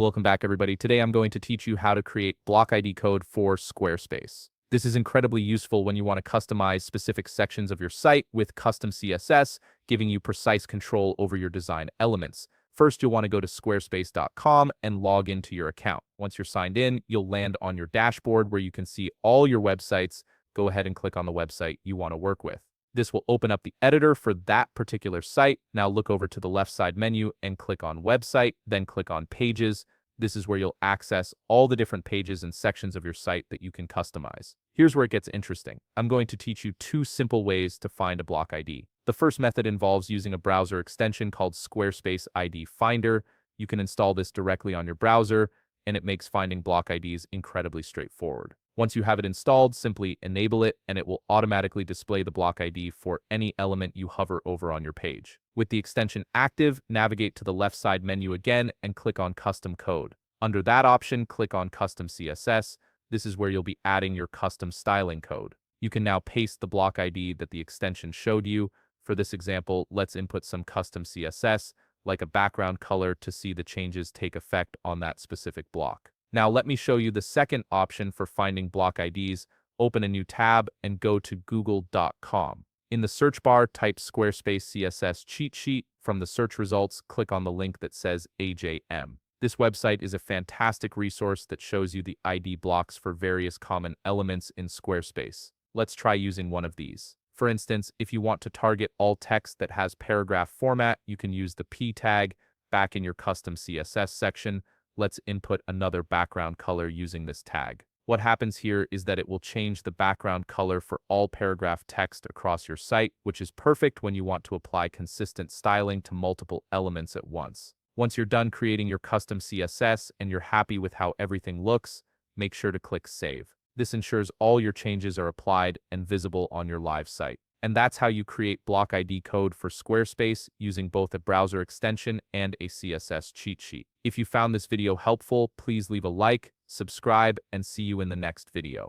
Welcome back, everybody. Today I'm going to teach you how to create block ID code for Squarespace. This is incredibly useful when you want to customize specific sections of your site with custom CSS, giving you precise control over your design elements. First, you'll want to go to squarespace.com and log into your account. Once you're signed in, you'll land on your dashboard where you can see all your websites. Go ahead and click on the website you want to work with. This will open up the editor for that particular site. Now look over to the left side menu and click on Website, then click on Pages. This is where you'll access all the different pages and sections of your site that you can customize. Here's where it gets interesting. I'm going to teach you two simple ways to find a block ID. The first method involves using a browser extension called Squarespace ID Finder. You can install this directly on your browser, and it makes finding block IDs incredibly straightforward. Once you have it installed, simply enable it and it will automatically display the block ID for any element you hover over on your page. With the extension active, navigate to the left side menu again and click on Custom Code. Under that option, click on Custom CSS. This is where you'll be adding your custom styling code. You can now paste the block ID that the extension showed you. For this example, let's input some custom CSS, like a background color, to see the changes take effect on that specific block. Now let me show you the second option for finding block IDs. Open a new tab and go to google.com. In the search bar, type Squarespace CSS cheat sheet. From the search results, click on the link that says AJM. This website is a fantastic resource that shows you the ID blocks for various common elements in Squarespace. Let's try using one of these. For instance, if you want to target all text that has paragraph format, you can use the P tag. Back in your custom CSS section, let's input another background color using this tag. What happens here is that it will change the background color for all paragraph text across your site, which is perfect when you want to apply consistent styling to multiple elements at once. Once you're done creating your custom CSS and you're happy with how everything looks, make sure to click Save. This ensures all your changes are applied and visible on your live site. And that's how you create block ID code for Squarespace using both a browser extension and a CSS cheat sheet. If you found this video helpful, please leave a like, subscribe, and see you in the next video.